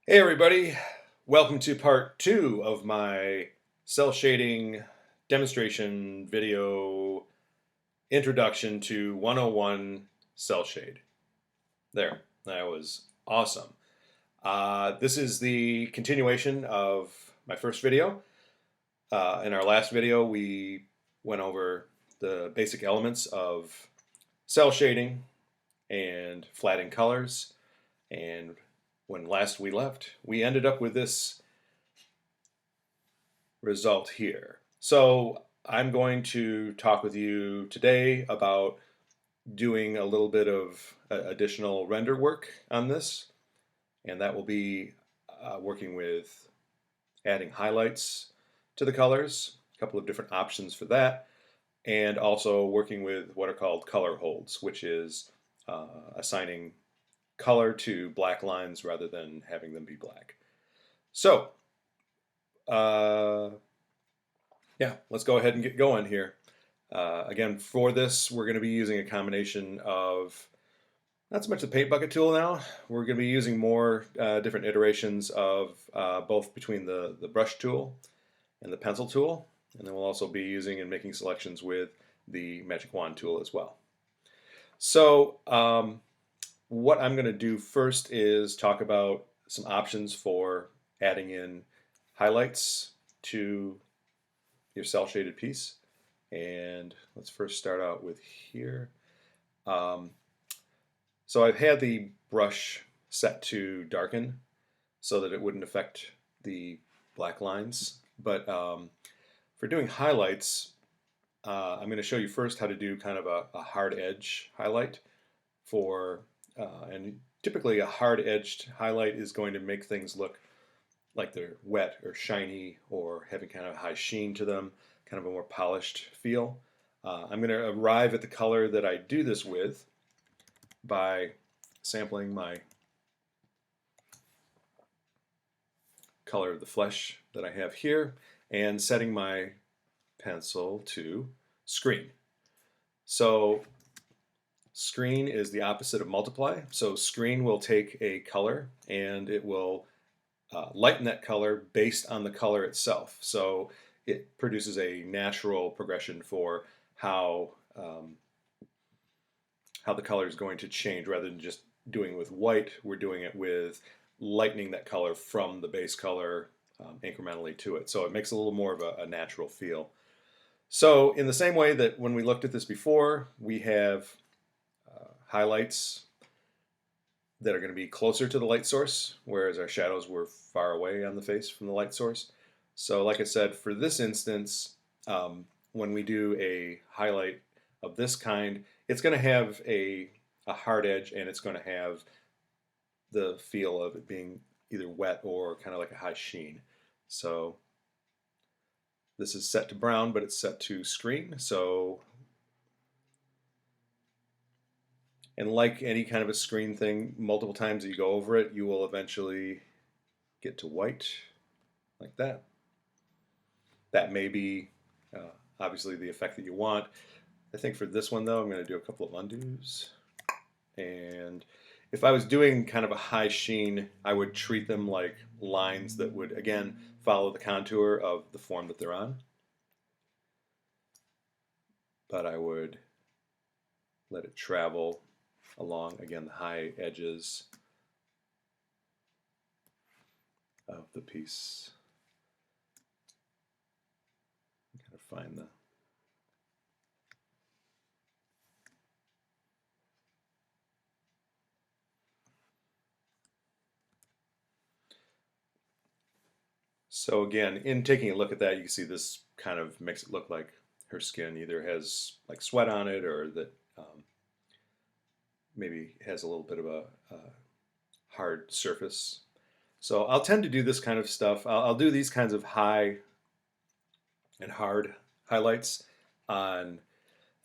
Hey everybody, welcome to part 2 of my cel shading demonstration video introduction to 101 cel shade. There, that was awesome. This is the continuation of my first video. In our last video we went over the basic elements of cel shading and flattening colors, and when last we left, we ended up with this result here. So I'm going to talk with you today about doing a little bit of additional render work on this, and that will be working with adding highlights to the colors, a couple of different options for that, and also working with what are called color holds, which is assigning color to black lines rather than having them be black. So, yeah, let's go ahead and get going here. Again, for this, we're going to be using a combination of not so much the paint bucket tool now. We're going to be using more different iterations of both between the brush tool and the pencil tool. And then we'll also be using and making selections with the magic wand tool as well. So, what I'm going to do first is talk about some options for adding in highlights to your cel shaded piece. And let's first start out with here. So I've had the brush set to darken so that it wouldn't affect the black lines. But for doing highlights, I'm going to show you first how to do kind of a hard edge highlight for and typically a hard-edged highlight is going to make things look like they're wet or shiny or having kind of a high sheen to them, kind of a more polished feel. I'm going to arrive at the color that I do this with by sampling my color of the flesh that I have here and setting my pencil to screen. So screen is the opposite of multiply. So screen will take a color and it will lighten that color based on the color itself. So it produces a natural progression for how the color is going to change. Rather than just doing it with white, we're doing it with lightening that color from the base color incrementally to it. So it makes a little more of a natural feel. So in the same way that when we looked at this before, we have highlights that are going to be closer to the light source, whereas our shadows were far away on the face from the light source. So like I said, for this instance, when we do a highlight of this kind, it's going to have a hard edge and it's going to have the feel of it being either wet or kind of like a high sheen. So this is set to brown, but it's set to screen. So, and like any kind of a screen thing, multiple times that you go over it, you will eventually get to white, like that. That may be obviously the effect that you want. I think for this one though, I'm going to do a couple of undos. And if I was doing kind of a high sheen, I would treat them like lines that would, again, follow the contour of the form that they're on. But I would let it travel along, again, the high edges of the piece. Kind of find the So again, in taking a look at that, you can see this kind of makes it look like her skin either has like sweat on it or that maybe has a little bit of a hard surface. So I'll tend to do this kind of stuff. I'll do these kinds of high and hard highlights on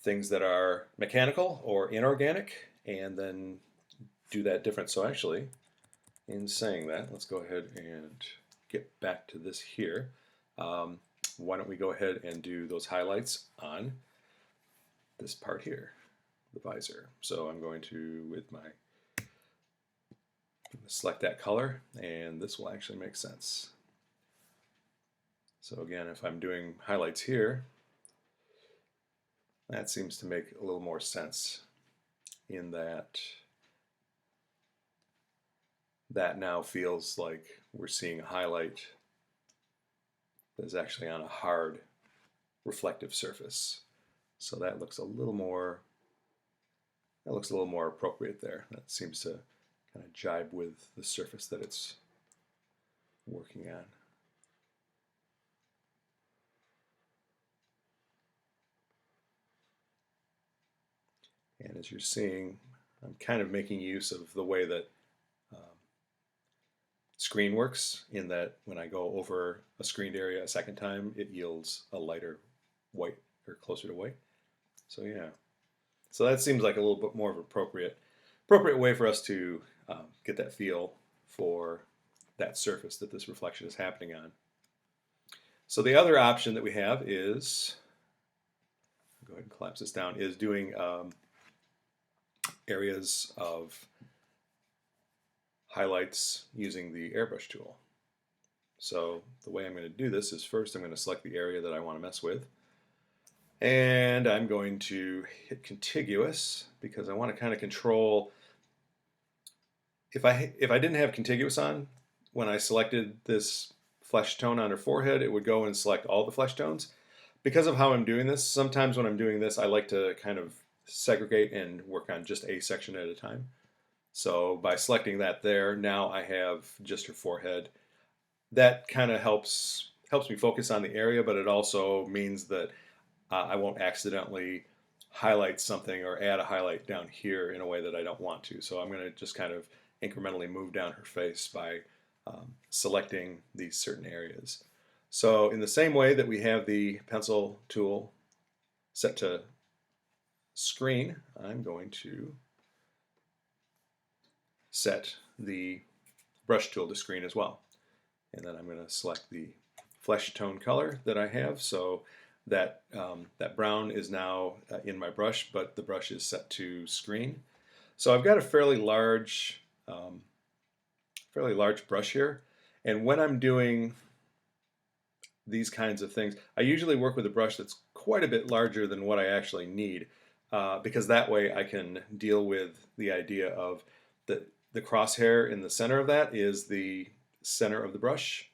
things that are mechanical or inorganic, and then do that different. So actually, in saying that, let's go ahead and get back to this here. Why don't we go ahead and do those highlights on this part here, the visor. So I'm going to, with my select that color, and this will actually make sense. So again, if I'm doing highlights here, that seems to make a little more sense in that that now feels like we're seeing a highlight that is actually on a hard reflective surface. So that looks a little more appropriate there. That seems to kind of jibe with the surface that it's working on. And as you're seeing, I'm kind of making use of the way that screen works, in that when I go over a screened area a second time, it yields a lighter white, or closer to white. So yeah, so that seems like a little bit more of an appropriate way for us to get that feel for that surface that this reflection is happening on. So the other option that we have is, go ahead and collapse this down, is doing areas of highlights using the Airbrush tool. So the way I'm going to do this is, first I'm going to select the area that I want to mess with, and I'm going to hit contiguous because I want to kind of control. If I didn't have contiguous on, when I selected this flesh tone on her forehead, it would go and select all the flesh tones. Because of how I'm doing this, sometimes when I'm doing this, I like to kind of segregate and work on just a section at a time. So by selecting that there, now I have just her forehead. That kind of helps me focus on the area, but it also means that I won't accidentally highlight something or add a highlight down here in a way that I don't want to. So I'm going to just kind of incrementally move down her face by selecting these certain areas. So in the same way that we have the pencil tool set to screen, I'm going to set the brush tool to screen as well. And then I'm going to select the flesh tone color that I have. So that that brown is now in my brush, but the brush is set to screen. So I've got a fairly large brush here, and when I'm doing these kinds of things, I usually work with a brush that's quite a bit larger than what I actually need, because that way I can deal with the idea of the crosshair in the center of that is the center of the brush,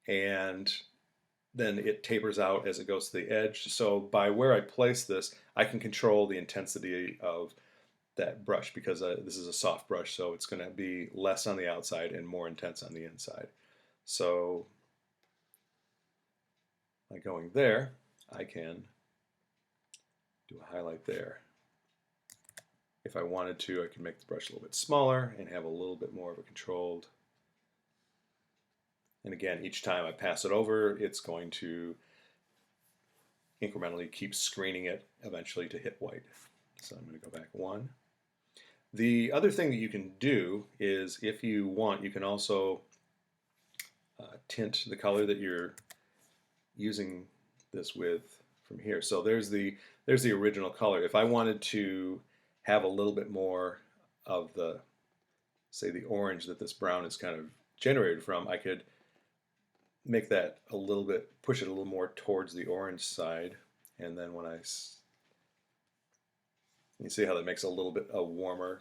and then it tapers out as it goes to the edge. So by where I place this, I can control the intensity of that brush, because this is a soft brush, so it's going to be less on the outside and more intense on the inside. So by going there, I can do a highlight there. If I wanted to, I could make the brush a little bit smaller and have a little bit more of a controlled. And again, each time I pass it over, it's going to incrementally keep screening it eventually to hit white. So I'm going to go back one. The other thing that you can do is, if you want, you can also tint the color that you're using this with from here. So there's the original color. If I wanted to have a little bit more of the, say, the orange that this brown is kind of generated from, I could make that a little bit, push it a little more towards the orange side, and then when you see how that makes a little bit a warmer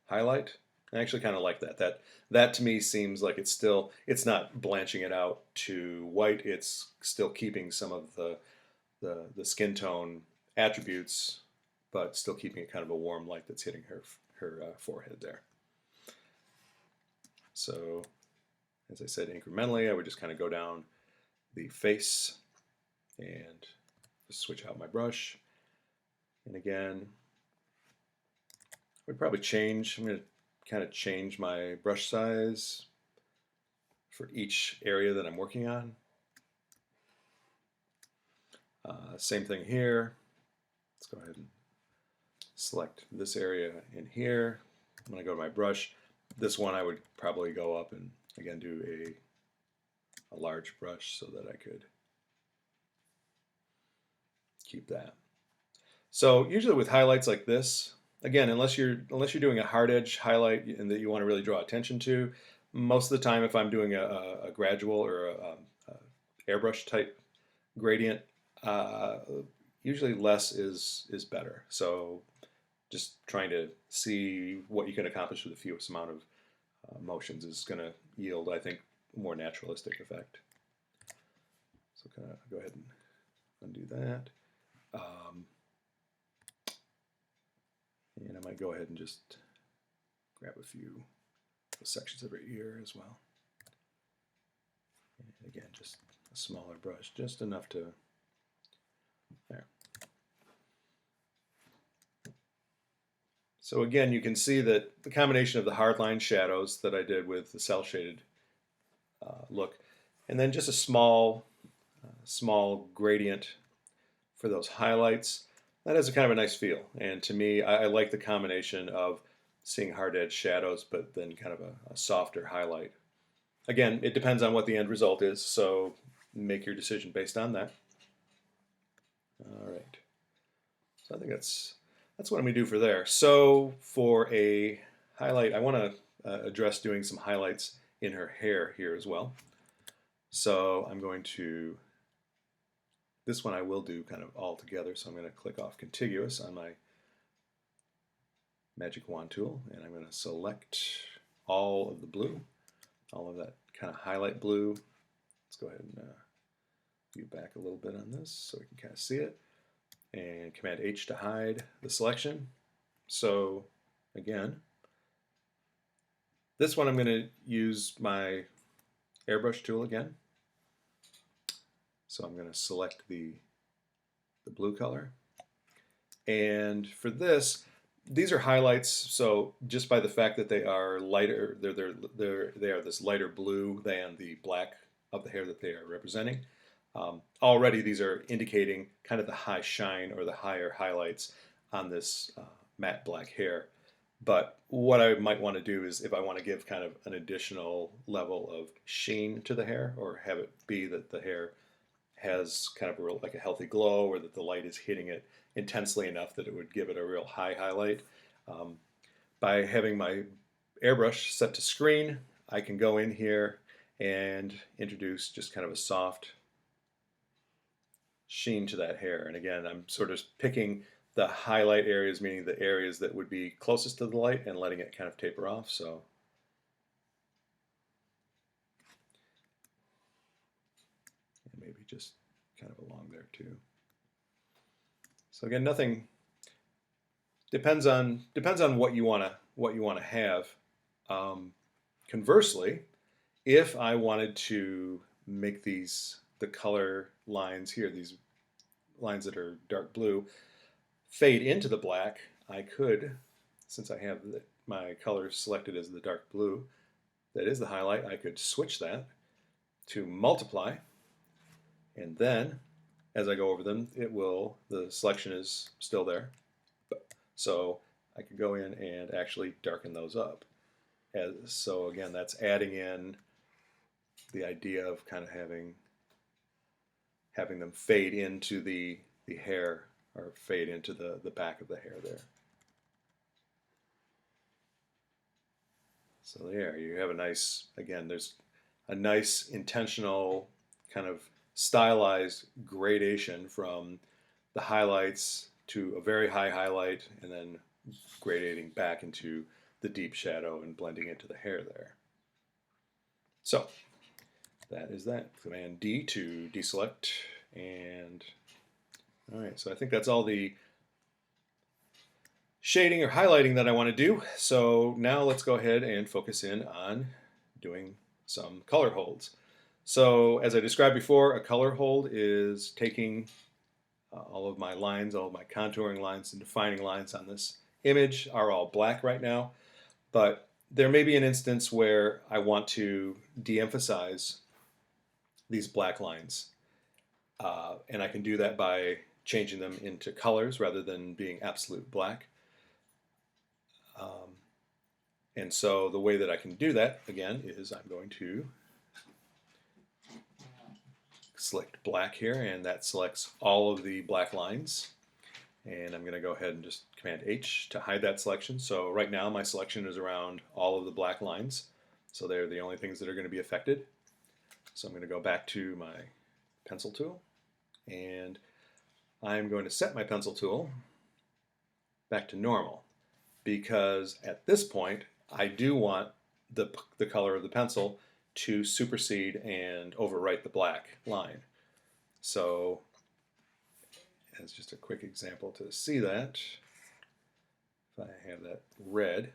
highlight. I actually kind of like that. That to me seems like it's not blanching it out to white. It's still keeping some of the skin tone attributes, but still keeping it kind of a warm light that's hitting her forehead there. So, as I said, incrementally, I would just kind of go down the face and just switch out my brush. And again, I would probably change. I'm going to kind of change my brush size for each area that I'm working on. Same thing here. Let's go ahead and select this area in here. When I go to my brush, this one I would probably go up and again do a large brush so that I could keep that. So usually with highlights like this, again, unless you're doing a hard edge highlight and that you want to really draw attention to, most of the time if I'm doing a gradual or a airbrush type gradient, uh, usually less is better. So just trying to see what you can accomplish with the fewest amount of motions is going to yield, I think, a more naturalistic effect. So kind of go ahead and undo that. And I might go ahead and just grab a few sections of her ear as well. And again, just a smaller brush, just enough to, there. So again, you can see that the combination of the hardline shadows that I did with the cel shaded look, and then just a small gradient for those highlights, that has a kind of a nice feel. And to me, I like the combination of seeing hard edge shadows, but then kind of a softer highlight. Again, it depends on what the end result is, so make your decision based on that. All right. So I think that's what I'm going to do for there. So for a highlight, I want to address doing some highlights in her hair here as well. So I'm going to, this one I will do kind of all together, so I'm going to click off contiguous on my magic wand tool, and I'm going to select all of the blue, all of that kind of highlight blue. Let's go ahead and view back a little bit on this so we can kind of see it. And Command H to hide the selection. So again, this one I'm going to use my airbrush tool again. So I'm going to select the blue color. And for this, these are highlights. So just by the fact that they are lighter, they are this lighter blue than the black of the hair that they are representing. Already these are indicating kind of the high shine or the higher highlights on this matte black hair. But what I might want to do is, if I want to give kind of an additional level of sheen to the hair, or have it be that the hair has kind of like a healthy glow, or that the light is hitting it intensely enough that it would give it a real high highlight, by having my airbrush set to screen, I can go in here and introduce just kind of a soft sheen to that hair. And again, I'm sort of picking the highlight areas, meaning the areas that would be closest to the light, and letting it kind of taper off. So and maybe just kind of along there too. So again, nothing, depends on what you want to have. Conversely, if I wanted to make the color lines here, these lines that are dark blue, fade into the black, I could, since I have my color selected as the dark blue, that is the highlight, I could switch that to multiply, and then as I go over them, the selection is still there. So I could go in and actually darken those up. So again, that's adding in the idea of kind of having them fade into the hair, or fade into the back of the hair there. So there you have a nice, again, there's a nice intentional kind of stylized gradation from the highlights to a very high highlight, and then gradating back into the deep shadow and blending into the hair there. So that is that. Command D to deselect, and all right, so I think that's all the shading or highlighting that I want to do. So now let's go ahead and focus in on doing some color holds. So as I described before, a color hold is taking all of my lines, all of my contouring lines and defining lines on this image are all black right now, but there may be an instance where I want to de-emphasize these black lines, and I can do that by changing them into colors rather than being absolute black. And so the way that I can do that, again, is I'm going to select black here, and that selects all of the black lines. And I'm going to go ahead and just Command H to hide that selection. So right now my selection is around all of the black lines. So they're the only things that are going to be affected. So I'm going to go back to my pencil tool, and I'm going to set my pencil tool back to normal, because at this point I do want the color of the pencil to supersede and overwrite the black line. So as just a quick example to see that, if I have that red,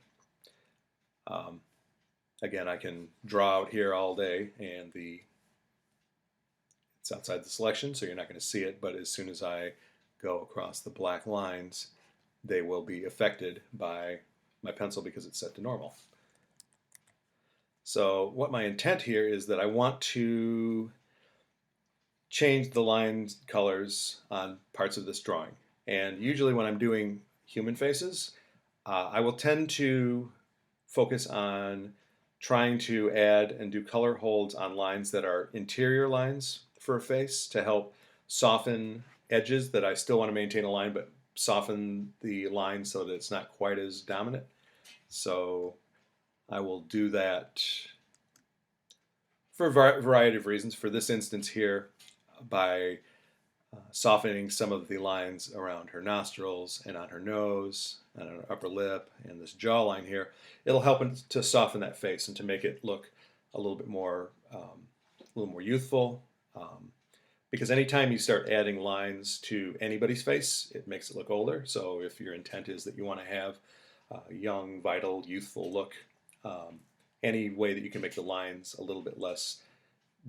again, I can draw out here all day, and it's outside the selection, so you're not going to see it, but as soon as I go across the black lines, they will be affected by my pencil because it's set to normal. So what my intent here is that I want to change the line colors on parts of this drawing. And usually when I'm doing human faces, I will tend to focus on trying to add and do color holds on lines that are interior lines for a face to help soften edges that I still want to maintain a line, but soften the line so that it's not quite as dominant. So I will do that for a variety of reasons. For this instance here, by softening some of the lines around her nostrils and on her nose and on her upper lip and this jawline here, it'll help to soften that face and to make it look a little bit more, youthful. Because anytime you start adding lines to anybody's face, it makes it look older. So if your intent is that you want to have a young, vital, youthful look, any way that you can make the lines a little bit less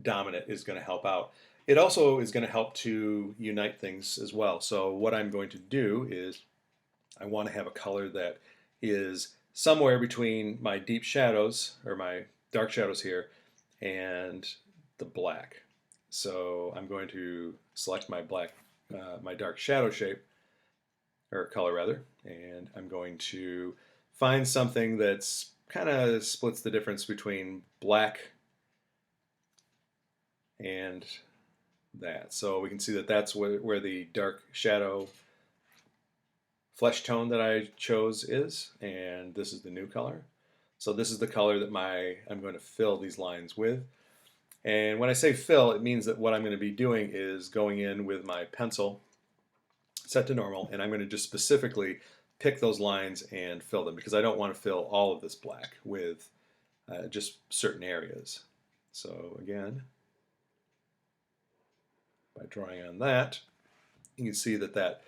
dominant is going to help out. It also is going to help to unite things as well. So what I'm going to do is I want to have a color that is somewhere between my deep shadows, or my dark shadows here, and the black. So I'm going to select my black, my dark shadow shape, or color rather, and I'm going to find something that's kind of splits the difference between black and that. So we can see that that's where the dark shadow flesh tone that I chose is, and this is the new color. So this is the color that I'm going to fill these lines with. And when I say fill, it means that what I'm going to be doing is going in with my pencil set to normal, and I'm going to just specifically pick those lines and fill them, because I don't want to fill all of this black with just certain areas. So again, by drawing on that, you can see that that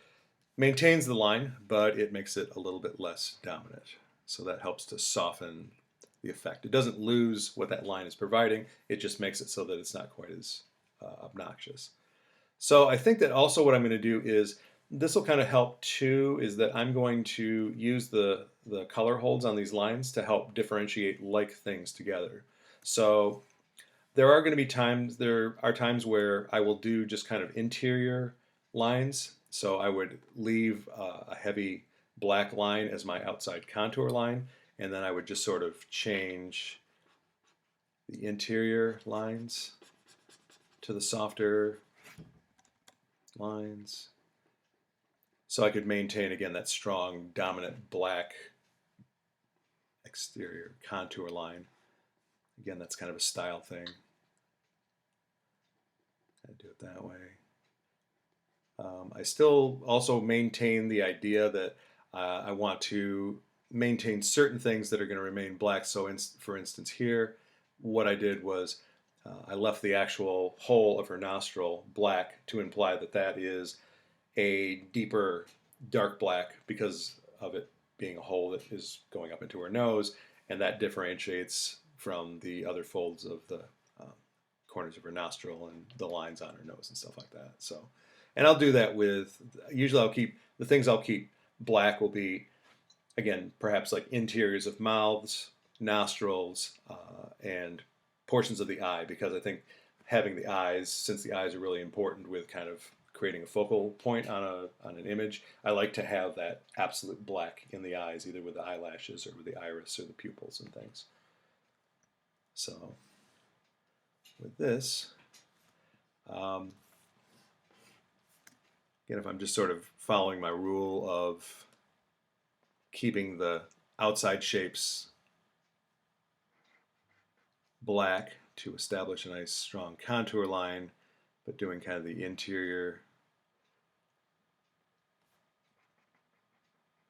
maintains the line, but it makes it a little bit less dominant. So that helps to soften the effect. It doesn't lose what that line is providing, it just makes it so that it's not quite as obnoxious. So I think that also what I'm going to do is, this will kind of help too, is that I'm going to use the color holds on these lines to help differentiate like things together. So there are times where I will do just kind of interior lines. So I would leave a heavy black line as my outside contour line, and then I would just sort of change the interior lines to the softer lines. So I could maintain, again, that strong, dominant black exterior contour line. Again, that's kind of a style thing. I do it that way. I still also maintain the idea that I want to maintain certain things that are going to remain black. So for instance here, what I did was I left the actual hole of her nostril black to imply that that is a deeper dark black because of it being a hole that is going up into her nose, and that differentiates from the other folds of the corners of her nostril and the lines on her nose and stuff like that. So, and I'll do that with, usually I'll keep, the things I'll keep black will be, again, perhaps like interiors of mouths, nostrils, and portions of the eye, because I think having the eyes, since the eyes are really important with kind of creating a focal point on an image, I like to have that absolute black in the eyes, either with the eyelashes or with the iris or the pupils and things. So with this, Again, if I'm just sort of following my rule of keeping the outside shapes black to establish a nice strong contour line, but doing kind of the interior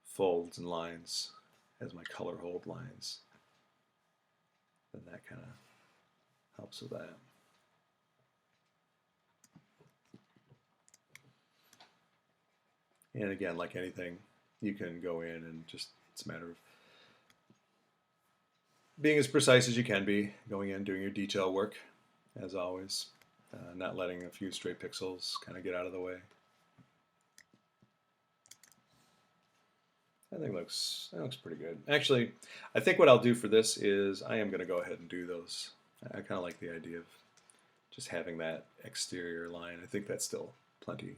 folds and lines as my color hold lines, then that kind of helps with that. And again, like anything, you can go in and just, it's a matter of being as precise as you can be, going in, doing your detail work, as always, not letting a few stray pixels kind of get out of the way. I think that looks pretty good. Actually, I think what I'll do for this is I am going to go ahead and do those. I kind of like the idea of just having that exterior line. I think that's still plenty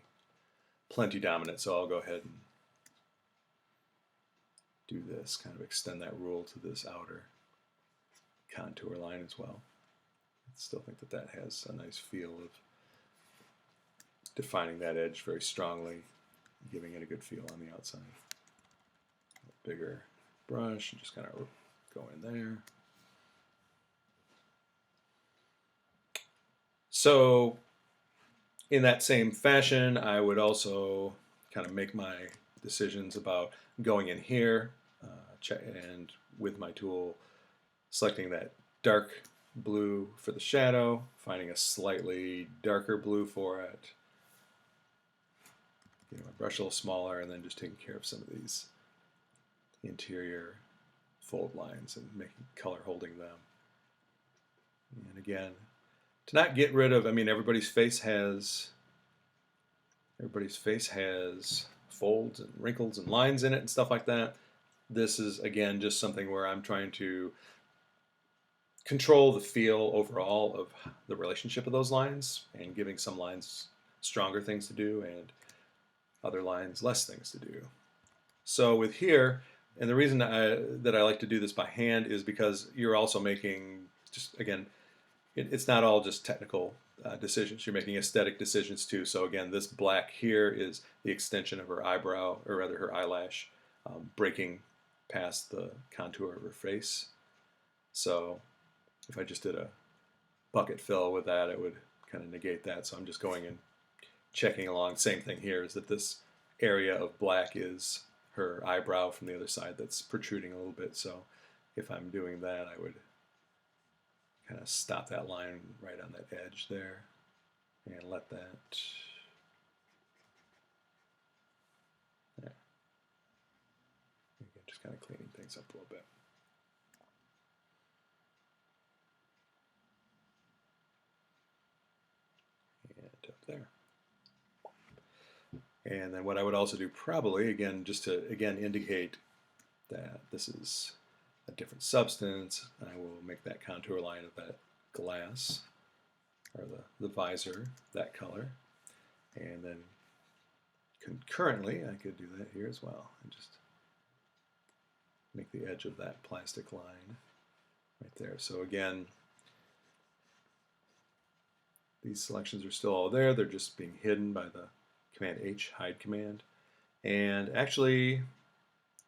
dominant, so I'll go ahead and do this, kind of extend that rule to this outer contour line as well. I still think that that has a nice feel of defining that edge very strongly, giving it a good feel on the outside. A bigger brush and just kind of go in there. So in that same fashion, I would also kind of make my decisions about going in here and with my tool selecting that dark blue for the shadow, finding a slightly darker blue for it, getting my brush a little smaller, and then just taking care of some of these interior fold lines and making color holding them. And again, to not get rid of, I mean, everybody's face has folds and wrinkles and lines in it and stuff like that. This is, again, just something where I'm trying to control the feel overall of the relationship of those lines and giving some lines stronger things to do and other lines less things to do. So with here, and the reason that I like to do this by hand is because you're also making, just again, it's not all just technical decisions. You're making aesthetic decisions too. So again, this black here is the extension of her eyebrow, or rather her eyelash, breaking past the contour of her face. So if I just did a bucket fill with that, it would kind of negate that. So I'm just going and checking along. Same thing here is that this area of black is her eyebrow from the other side that's protruding a little bit. So if I'm doing that, I would kind of stop that line right on that edge there and let that there. Again, just kind of cleaning things up a little bit. And up there. And then what I would also do probably, again, just to again indicate that this is a different substance, I will make that contour line of that glass, or the visor, that color. And then concurrently, I could do that here as well, and just make the edge of that plastic line right there. So again, these selections are still all there, they're just being hidden by the Command H, hide command. And actually,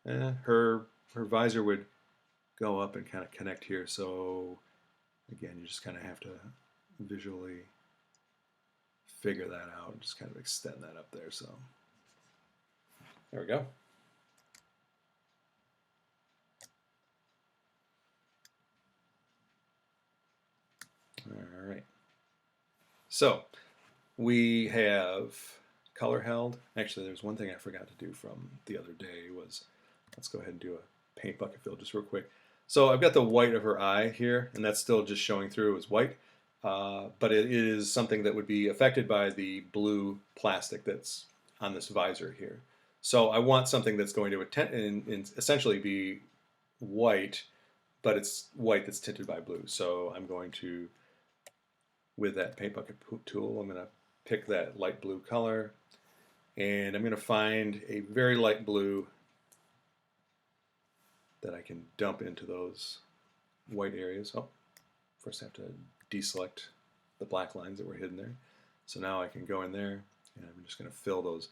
her visor would go up and kind of connect here. So again, you just kind of have to visually figure that out and just kind of extend that up there. So there we go. All right. So we have color held. Actually, there's one thing I forgot to do from the other day was, let's go ahead and do a paint bucket fill just real quick. So I've got the white of her eye here, and that's still just showing through as white, but it is something that would be affected by the blue plastic that's on this visor here. So I want something that's going to essentially be white, but it's white that's tinted by blue. So I'm going to, with that paint bucket tool, I'm going to pick that light blue color, and I'm going to find a very light blue that I can dump into those white areas. Oh, first I have to deselect the black lines that were hidden there. So now I can go in there and I'm just going to fill those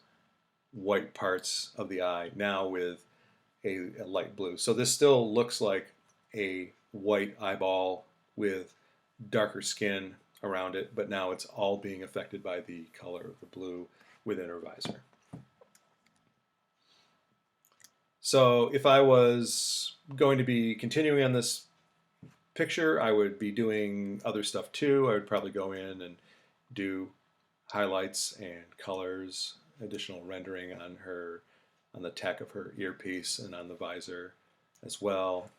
white parts of the eye, now with a light blue. So this still looks like a white eyeball with darker skin around it, but now it's all being affected by the color of the blue within her visor. So if I was going to be continuing on this picture, I would be doing other stuff too. I would probably go in and do highlights and colors, additional rendering on her, on the tech of her earpiece and on the visor as well.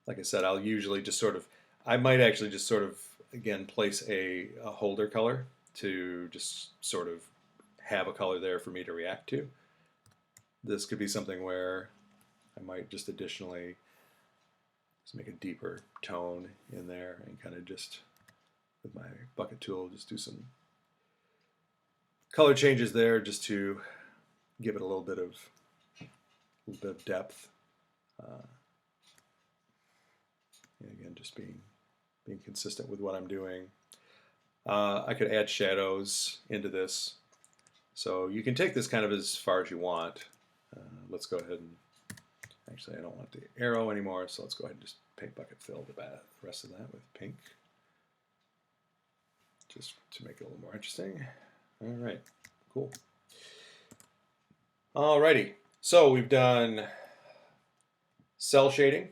Like I said, I'll usually just sort of, I might actually just sort of, again, place a holder color to just sort of have a color there for me to react to. This could be something where I might just additionally just make a deeper tone in there and kind of just, with my bucket tool, just do some color changes there just to give it a little bit of depth. And again, just being consistent with what I'm doing. I could add shadows into this. So you can take this kind of as far as you want. Let's go ahead and, actually I don't want the arrow anymore, so let's go ahead and just paint bucket fill the rest of that with pink. Just to make it a little more interesting. All right, cool. Alrighty, so we've done cell shading.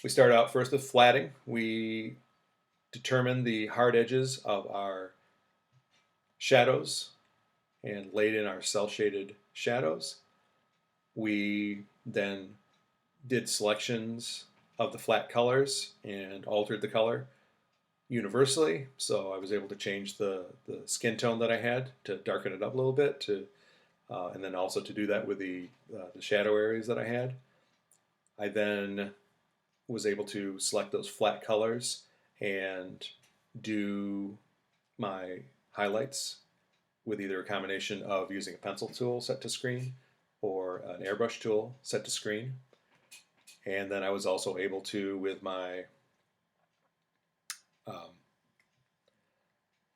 We started out first with flatting. We determined the hard edges of our shadows and laid in our cell shaded shadows. We then did selections of the flat colors and altered the color universally. So I was able to change the skin tone that I had to darken it up a little bit, to and then also to do that with the shadow areas that I had. I then was able to select those flat colors and do my highlights with either a combination of using a pencil tool set to screen or an airbrush tool set to screen. And then I was also able to, with my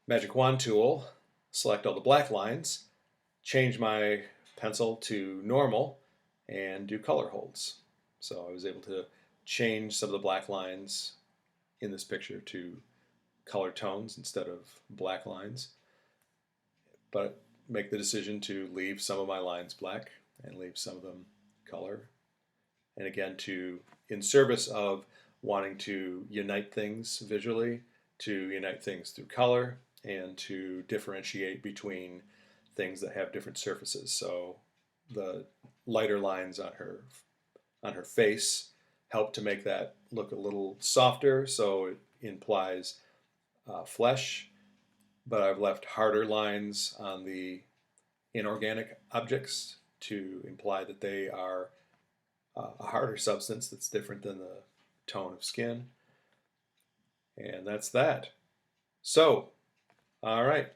magic wand tool, select all the black lines, change my pencil to normal, and do color holds. So I was able to change some of the black lines in this picture to color tones instead of black lines, but make the decision to leave some of my lines black and leave some of them color. And again, in service of wanting to unite things visually, to unite things through color, and to differentiate between things that have different surfaces. So the lighter lines on her face help to make that look a little softer, so it implies flesh, but I've left harder lines on the inorganic objects to imply that they are a harder substance that's different than the tone of skin. And that's that. So, all right.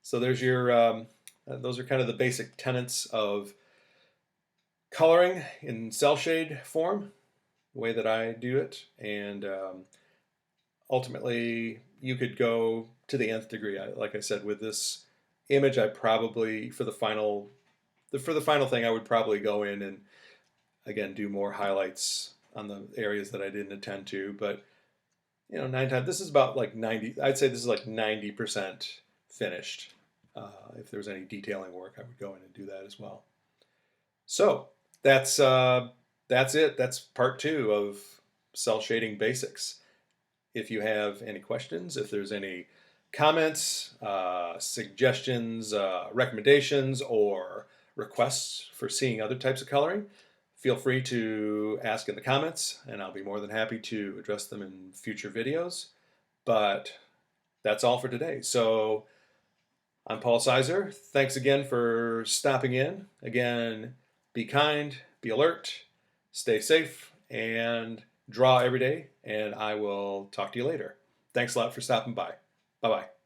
So there's your, those are kind of the basic tenets of coloring in cell shade form, the way that I do it. And ultimately, you could go to the nth degree. Like I said, with this image, I probably, for the final thing, I would probably go in and, again, do more highlights on the areas that I didn't attend to. But, you know, 9 times, this is about like 90, I'd say this is like 90% finished. If there's any detailing work, I would go in and do that as well. So that's it. That's part 2 of cell shading basics. If you have any questions, if there's any comments, suggestions, recommendations, or requests for seeing other types of coloring, feel free to ask in the comments, and I'll be more than happy to address them in future videos. But that's all for today. So I'm Paul Sizer. Thanks again for stopping in. Again, be kind, be alert, stay safe, and draw every day, and I will talk to you later. Thanks a lot for stopping by. Bye-bye.